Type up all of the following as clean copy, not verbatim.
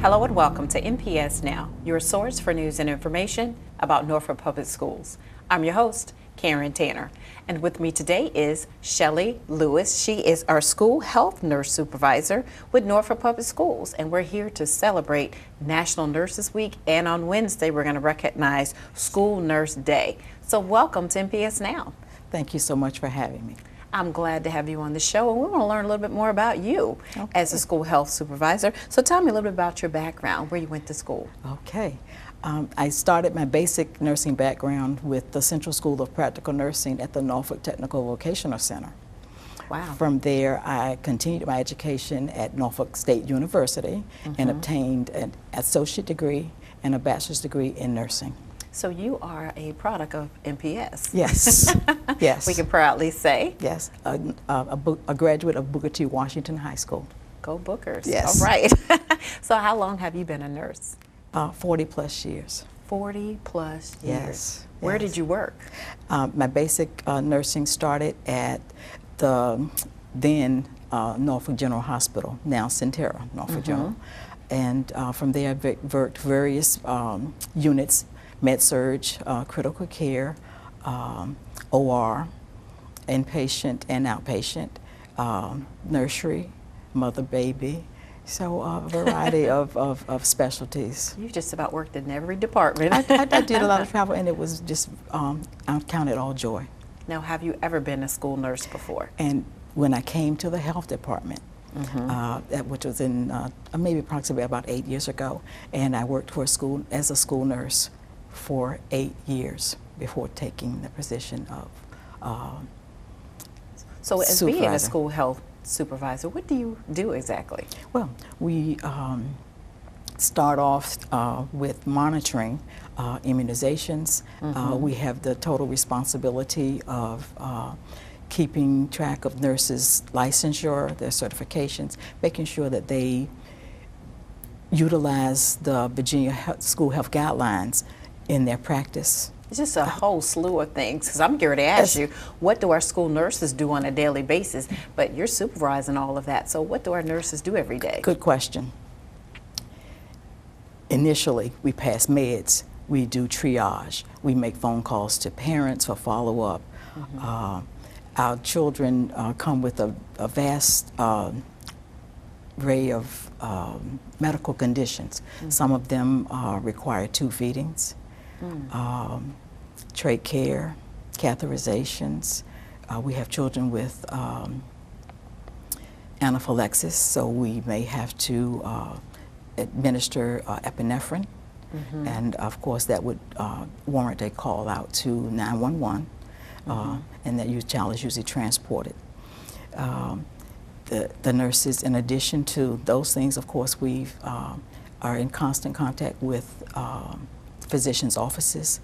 Hello and welcome to NPS Now, your source for news and information about Norfolk Public Schools. I'm your host, Karen Tanner, and with me today is Shelley Lewis. She is our school health nurse supervisor with Norfolk Public Schools, and we're here to celebrate National Nurses Week, and on Wednesday we're going to recognize School Nurse Day. So welcome to NPS Now. Thank you so much for having me. I'm glad to have you on the show, and we want to learn a little bit more about you as a school health supervisor. So tell me a little bit about your background, where you went to school. Okay. I started my basic nursing background with the Central School of Practical Nursing at the Norfolk Technical Vocational Center. Wow. From there, I continued my education at Norfolk State University and obtained an associate degree and a bachelor's degree in nursing. So you are a product of NPS. Yes, yes. We can proudly say. Yes, a graduate of Booker T. Washington High School. Go Bookers. Yes. All right. So how long have you been a nurse? 40 plus years. 40 plus years. Yes. Where did you work? My basic nursing started at the then Norfolk General Hospital, now Centera Norfolk General. And from there I worked various units, med-surg, critical care, OR, inpatient and outpatient, nursery, mother-baby, so a variety of specialties. You just about worked in every department. I did a lot of travel, and it was just, I counted all joy. Now, have you ever been a school nurse before? And when I came to the health department, which was in maybe approximately about 8 years ago, and I worked for a school as a school nurse for 8 years before taking the position of So as being a supervisor. school health supervisor, what do you do exactly? Well, we start off with monitoring immunizations. We have the total responsibility of keeping track of nurses' licensure, their certifications, making sure that they utilize the Virginia School Health Guidelines in their practice. It's just a whole slew of things, because I'm here to ask you, what do our school nurses do on a daily basis? But you're supervising all of that, so what do our nurses do every day? Good question. Initially, we pass meds, we do triage, we make phone calls to parents for follow-up. Our children come with a vast array of medical conditions. Some of them require tube feedings, trach care, catheterizations. We have children with anaphylaxis, so we may have to administer epinephrine, and of course that would warrant a call out to 911, and that child is usually transported. The nurses, in addition to those things, of course, we are in constant contact with physicians' offices.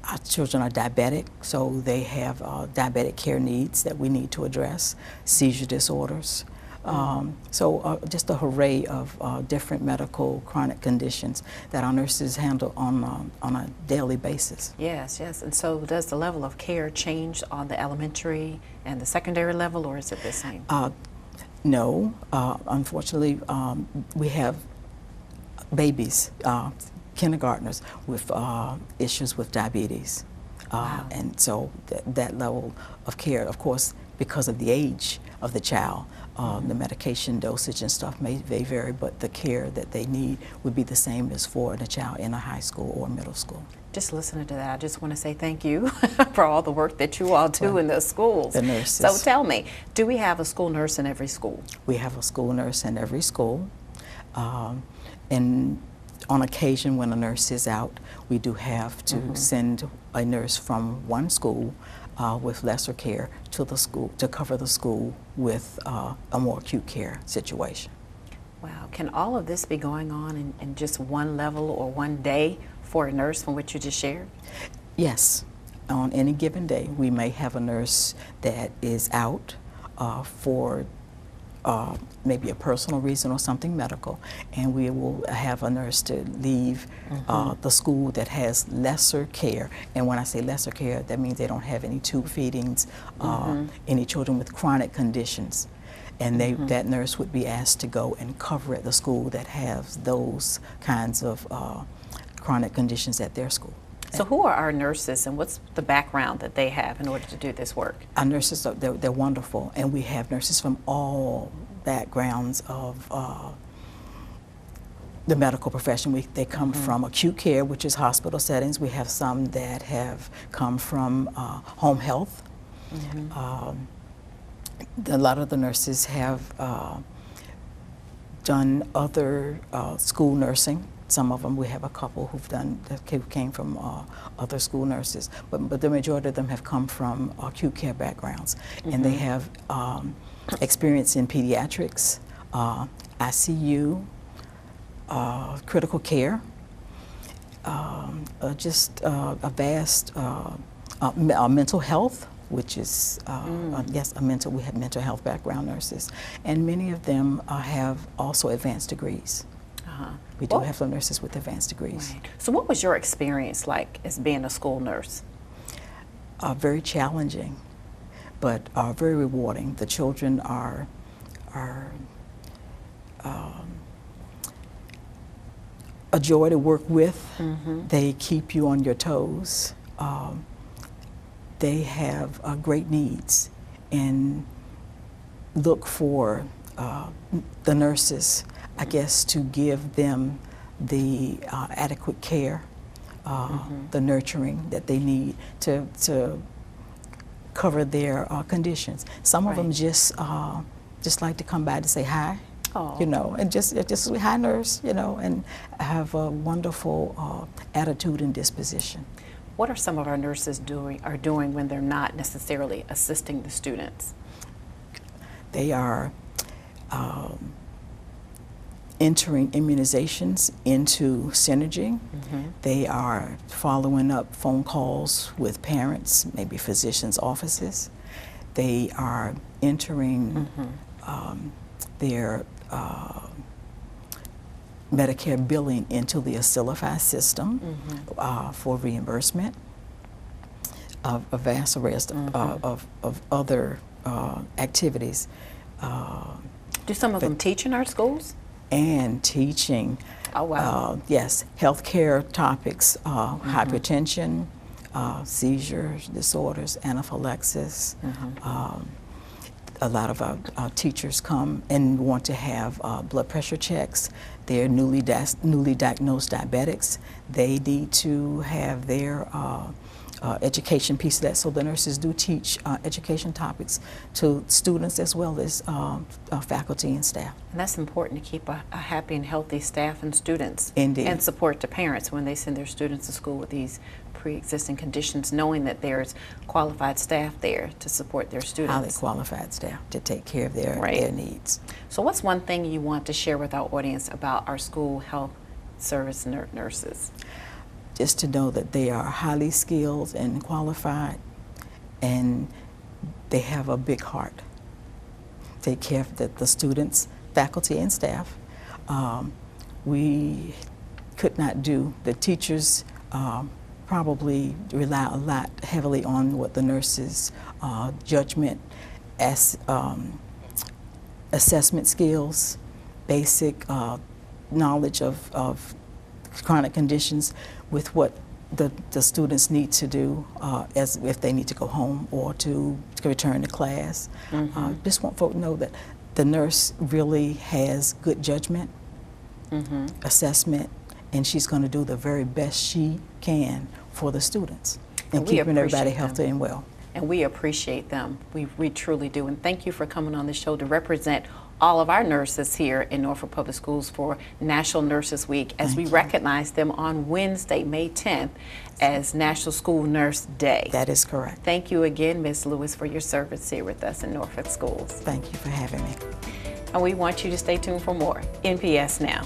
Our children are diabetic, so they have diabetic care needs that we need to address, seizure disorders. So just a array of different medical chronic conditions that our nurses handle on a daily basis. Yes, yes. And so does the level of care change on the elementary and the secondary level, or is it the same? No. Unfortunately, we have babies, kindergartners with issues with diabetes. And so that level of care, of course, because of the age of the child, the medication dosage and stuff may vary, but the care that they need would be the same as for the child in a high school or middle school. Just listening to that, I just want to say thank you for all the work that you all do in the schools. The nurses. So tell me, do we have a school nurse in every school? We have a school nurse in every school. And on occasion, when a nurse is out, we do have to send a nurse from one school with lesser care to the school to cover the school with a more acute care situation. Wow. Can all of this be going on in just one level or one day for a nurse from what you just shared? Yes. On any given day, we may have a nurse that is out for maybe a personal reason or something medical, and we will have a nurse to leave the school that has lesser care. And when I say lesser care, that means they don't have any tube feedings, any children with chronic conditions. and that nurse would be asked to go and cover at the school that has those kinds of chronic conditions at their school. So who are our nurses, and what's the background that they have in order to do this work? Our nurses, they're wonderful, and we have nurses from all backgrounds of the medical profession. They come from acute care, which is hospital settings. We have some that have come from home health. A lot of the nurses have done other school nursing. Some of them, we have a couple who came from other school nurses, but the majority of them have come from acute care backgrounds, and they have experience in pediatrics, ICU, critical care, just a vast mental health, which is yes, we have mental health background nurses, and many of them have also advanced degrees. We do have some nurses with advanced degrees. Right. So what was your experience like as being a school nurse? Very challenging, but very rewarding. The children are a joy to work with. They keep you on your toes. They have great needs, and look for the nurses, I guess, to give them the adequate care, the nurturing that they need to cover their conditions. Some of them just like to come by to say hi, you know, and just hi nurse, you know, and have a wonderful attitude and disposition. What are some of our nurses doing when they're not necessarily assisting the students? They are entering immunizations into Synergy. They are following up phone calls with parents, maybe physicians' offices. They are entering their Medicare billing into the Asilify system for reimbursement of a vast array of other activities. Do some of them teach in our schools? And teaching. Oh, wow. Yes, healthcare topics, hypertension, seizures, disorders, anaphylaxis. A lot of our teachers come and want to have blood pressure checks. They're newly diagnosed diabetics. They need to have their education piece of that. So the nurses do teach education topics to students as well as faculty and staff. And that's important to keep a happy and healthy staff and students. Indeed. And support to parents when they send their students to school with these pre-existing conditions, knowing that there's qualified staff there to support their students. Highly qualified staff to take care of their needs. So what's one thing you want to share with our audience about our school health service nurses? Just to know that they are highly skilled and qualified, and they have a big heart. Take care of the students, faculty, and staff. We could not do, the teachers probably rely a lot heavily on what the nurses' judgment, assessment skills, basic knowledge of chronic conditions with what the students need to do as if they need to go home or to return to class. Just want folk to know that the nurse really has good judgment, assessment, and she's going to do the very best she can for the students and keeping everybody healthy and well. And we appreciate them. We truly do. And thank you for coming on the show to represent all of our nurses here in Norfolk Public Schools for National Nurses Week, as we recognize them on Wednesday, May 10th, as National School Nurse Day. That is correct. Thank you again, Ms. Lewis, for your service here with us in Norfolk Schools. Thank you for having me. And we want you to stay tuned for more NPS Now.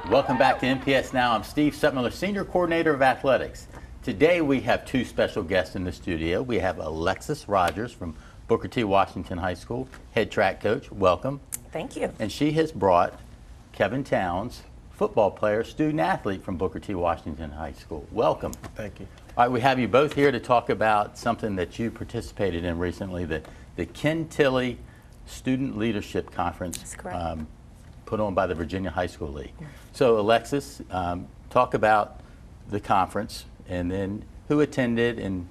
Welcome back to NPS Now. I'm Steve Sutmiller, Senior Coordinator of Athletics. Today we have two special guests in the studio. We have Alexis Rogers from Booker T. Washington High School head track coach. Welcome. Thank you. And she has brought Kevin Towns, football player, student athlete from Booker T. Washington High School. Welcome. Thank you. All right, we have you both here to talk about something that you participated in recently, the Ken Tilley Student Leadership Conference. That's correct. Put on by the Virginia High School League. So Alexis, talk about the conference and then who attended, and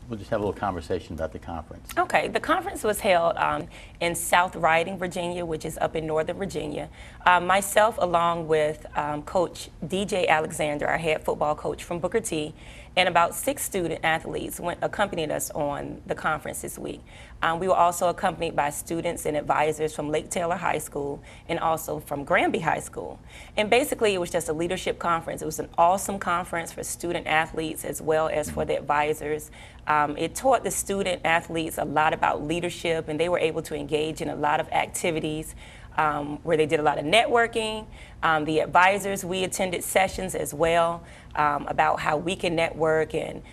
we'll just have a little conversation about the conference. Okay, the conference was held in South Riding, Virginia, which is up in Northern Virginia. Myself, along with Coach DJ Alexander, our head football coach from Booker T, and about 6 student athletes accompanied us on the conference this week. We were also accompanied by students and advisors from Lake Taylor High School and also from Granby High School. And basically, it was just a leadership conference. It was an awesome conference for student athletes as well as for the advisors. It taught the student athletes a lot about leadership, and they were able to engage in a lot of activities where they did a lot of networking. The advisors, we attended sessions as well about how we can network and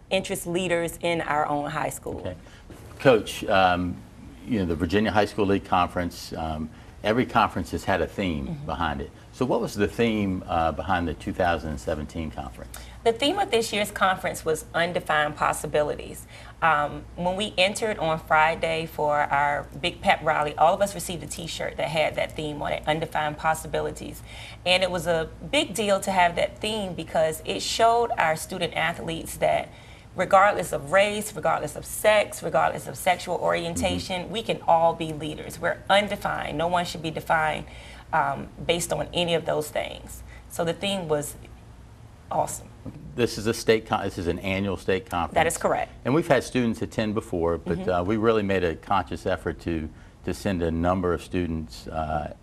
interest leaders in our own high school. Okay. Coach, you know, the Virginia High School League Conference, every conference has had a theme behind it. So what was the theme behind the 2017 conference? The theme of this year's conference was undefined possibilities. When we entered on Friday for our big pep rally, all of us received a t-shirt that had that theme on it, undefined possibilities. And it was a big deal to have that theme because it showed our student athletes that regardless of race, regardless of sex, regardless of sexual orientation, we can all be leaders. We're undefined. No one should be defined based on any of those things. So the theme was awesome. This is this is an annual state conference. That is correct. And we've had students attend before, but we really made a conscious effort to send a number of students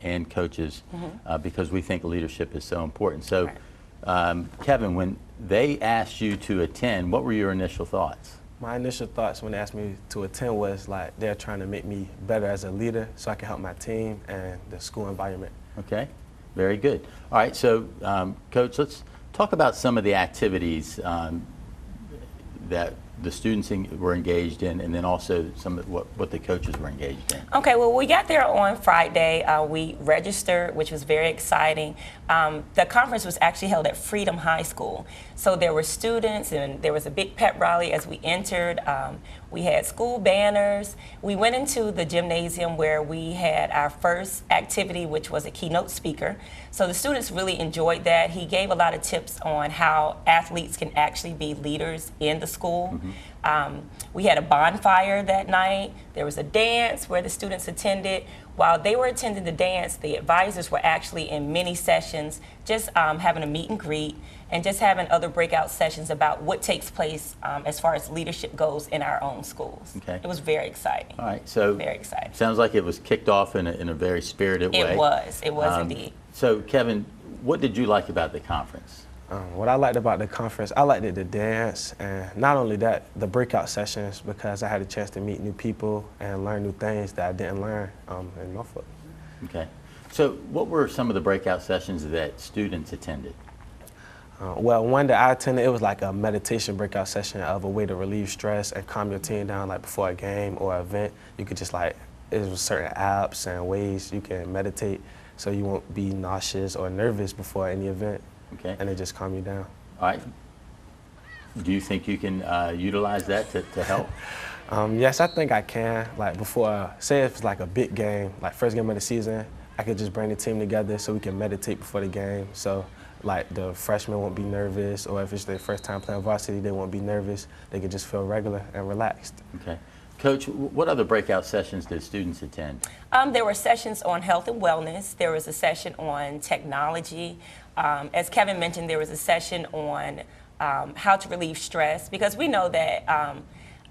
and coaches because we think leadership is so important. So, Kevin, when they asked you to attend, what were your initial thoughts? My initial thoughts when they asked me to attend was like they're trying to make me better as a leader so I can help my team and the school environment. Okay, very good. All right, so Coach, let's talk about some of the activities that the students were engaged in, and then also some of what the coaches were engaged in. Okay, well, we got there on Friday. We registered, which was very exciting. The conference was actually held at Freedom High School. So there were students, and there was a big pep rally as we entered. We had school banners. We went into the gymnasium where we had our first activity, which was a keynote speaker. So the students really enjoyed that. He gave a lot of tips on how athletes can actually be leaders in the school. We had a bonfire that night. There was a dance where the students attended. While they were attending the dance, the advisors were actually in mini sessions, just having a meet and greet and just having other breakout sessions about what takes place as far as leadership goes in our own schools. Okay. It was very exciting. All right, so very exciting. Sounds like it was kicked off in a very spirited way. It was indeed. So Kevin, what did you like about the conference? What I liked about the conference, I liked the dance, and not only that, the breakout sessions, because I had a chance to meet new people and learn new things that I didn't learn in Norfolk. Okay. So what were some of the breakout sessions that students attended? Well, one that I attended, it was like a meditation breakout session of a way to relieve stress and calm your team down, like before a game or event. You could just it was certain apps and ways you can meditate so you won't be nauseous or nervous before any event. Okay. And it just calm you down. All right. Do you think you can utilize that to help? Yes, I think I can. Like before, say if it's like a big game, like first game of the season, I could just bring the team together so we can meditate before the game. So like the freshmen won't be nervous, or if it's their first time playing varsity, they won't be nervous. They can just feel regular and relaxed. Okay. Coach, what other breakout sessions did students attend? There were sessions on health and wellness. There was a session on technology. As Kevin mentioned, there was a session on how to relieve stress, because we know that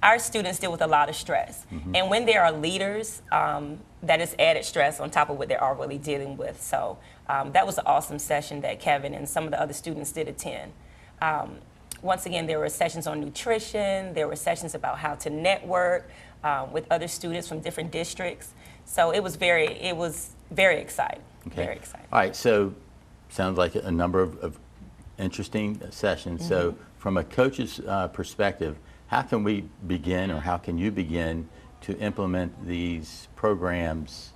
our students deal with a lot of stress. And when there are leaders, that is added stress on top of what they're already dealing with. So that was an awesome session that Kevin and some of the other students did attend. Once again, there were sessions on nutrition. There were sessions about how to network with other students from different districts. So it was very exciting. Okay. Very exciting. All right, so sounds like a number of interesting sessions. So from a coach's perspective, how can we begin, or how can you begin to implement these programs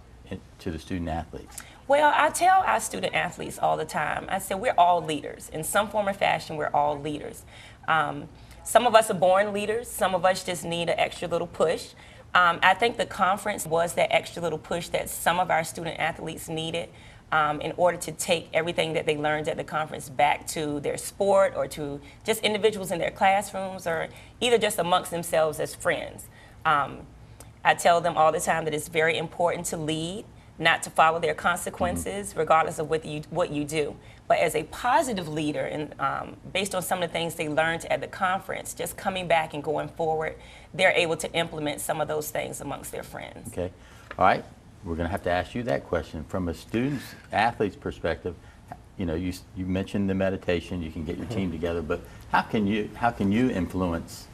to the student athletes? Well, I tell our student athletes all the time, I say we're all leaders. In some form or fashion, we're all leaders. Some of us are born leaders. Some of us just need an extra little push. I think the conference was that extra little push that some of our student athletes needed in order to take everything that they learned at the conference back to their sport, or to just individuals in their classrooms, or either just amongst themselves as friends. I tell them all the time that it's very important to lead, not to follow their consequences, regardless of what you do. But as a positive leader, and based on some of the things they learned at the conference, just coming back and going forward, they're able to implement some of those things amongst their friends. Okay. All right. We're going to have to ask you that question. From a student's, athlete's perspective, you know, you mentioned the meditation, you can get your team together, but how can you influence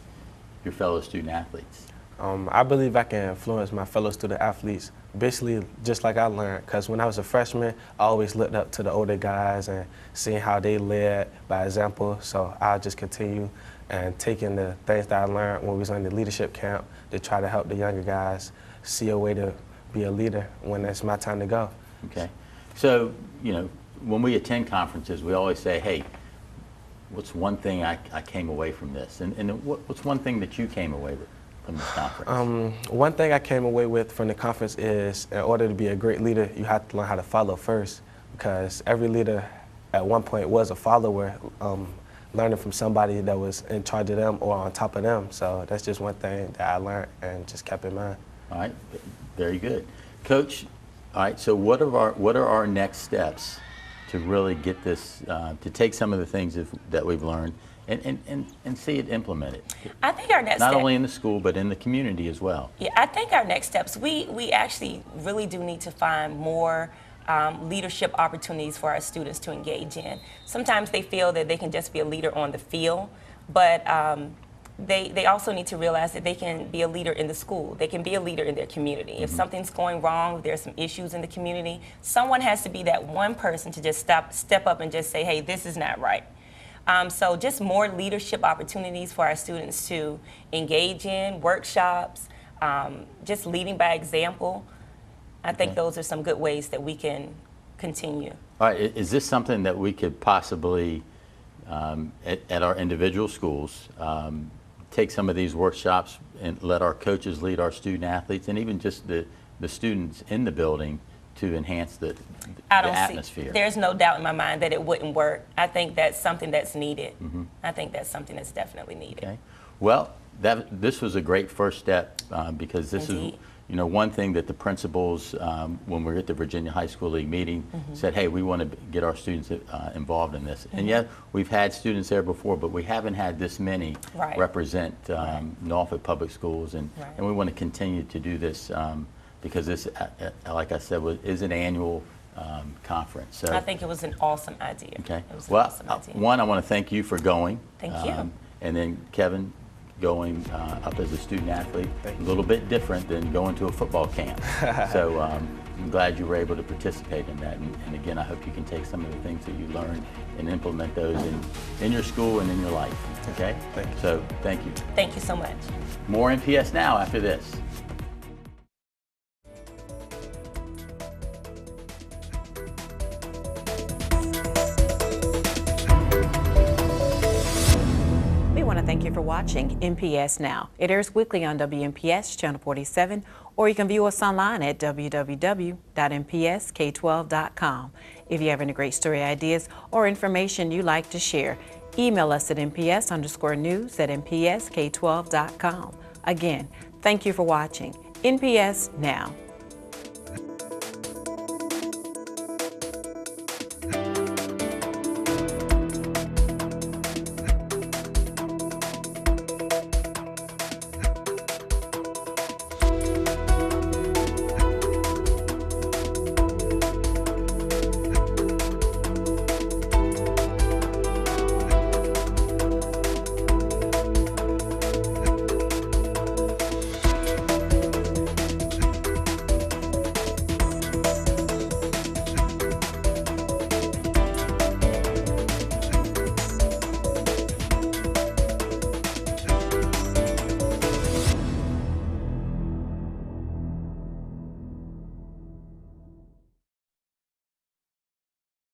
your fellow student athletes? I believe I can influence my fellow student athletes basically just like I learned, because when I was a freshman, I always looked up to the older guys and seeing how they led by example. So I'll just continue and taking the things that I learned when we was in the leadership camp to try to help the younger guys see a way to be a leader when it's my time to go. Okay. So, you know, when we attend conferences, we always say, hey, what's one thing I came away from this? And what's one thing that you came away with from this conference? One thing I came away with from the conference is, in order to be a great leader, you have to learn how to follow first, because every leader at one point was a follower, learning from somebody that was in charge of them or on top of them. So that's just one thing that I learned and just kept in mind. All right, very good. Coach, all right, so what are our next steps to really get this, to take some of the things that we've learned and see it implemented? I think our next Not step, only in the school, but in the community as well. Yeah, I think our next steps, we actually really do need to find more leadership opportunities for our students to engage in. Sometimes they feel that they can just be a leader on the field, but they also need to realize that they can be a leader in the school. They can be a leader in their community. If something's going wrong, if there's some issues in the community, someone has to be that one person to just step up and just say, hey, this is not right. So just more leadership opportunities for our students to engage in, workshops, just leading by example. I think those are some good ways that we can continue. All right, is this something that we could possibly, at our individual schools, take some of these workshops and let our coaches lead our student athletes, and even just the students in the building, to enhance the atmosphere? There's no doubt in my mind that it wouldn't work. I think that's something that's needed. I think that's something that's definitely needed. Okay. Well, this was a great first step, because this Indeed. is, you know, one thing that the principals, when we were at the Virginia High School League meeting, said, hey, we want to get our students involved in this. And yet, we've had students there before, but we haven't had this many represent Norfolk Public Schools, and we want to continue to do this, because this, like I said, is an annual conference. So I think it was an awesome idea. Okay. It was an Well, awesome idea. one, I want to thank you for going. Thank you. And then Kevin, going up as a student athlete, a little bit different than going to a football camp. So I'm glad you were able to participate in that. And again, I hope you can take some of the things that you learned and implement those in your school and in your life. Okay? Thank you. So thank you. Thank you so much. More NPS Now after this. Thank you for watching NPS Now. It airs weekly on WNPS Channel 47, or you can view us online at www.npsk12.com. If you have any great story ideas or information you'd like to share, email us at nps_news@npsk12.com. Again, thank you for watching NPS Now.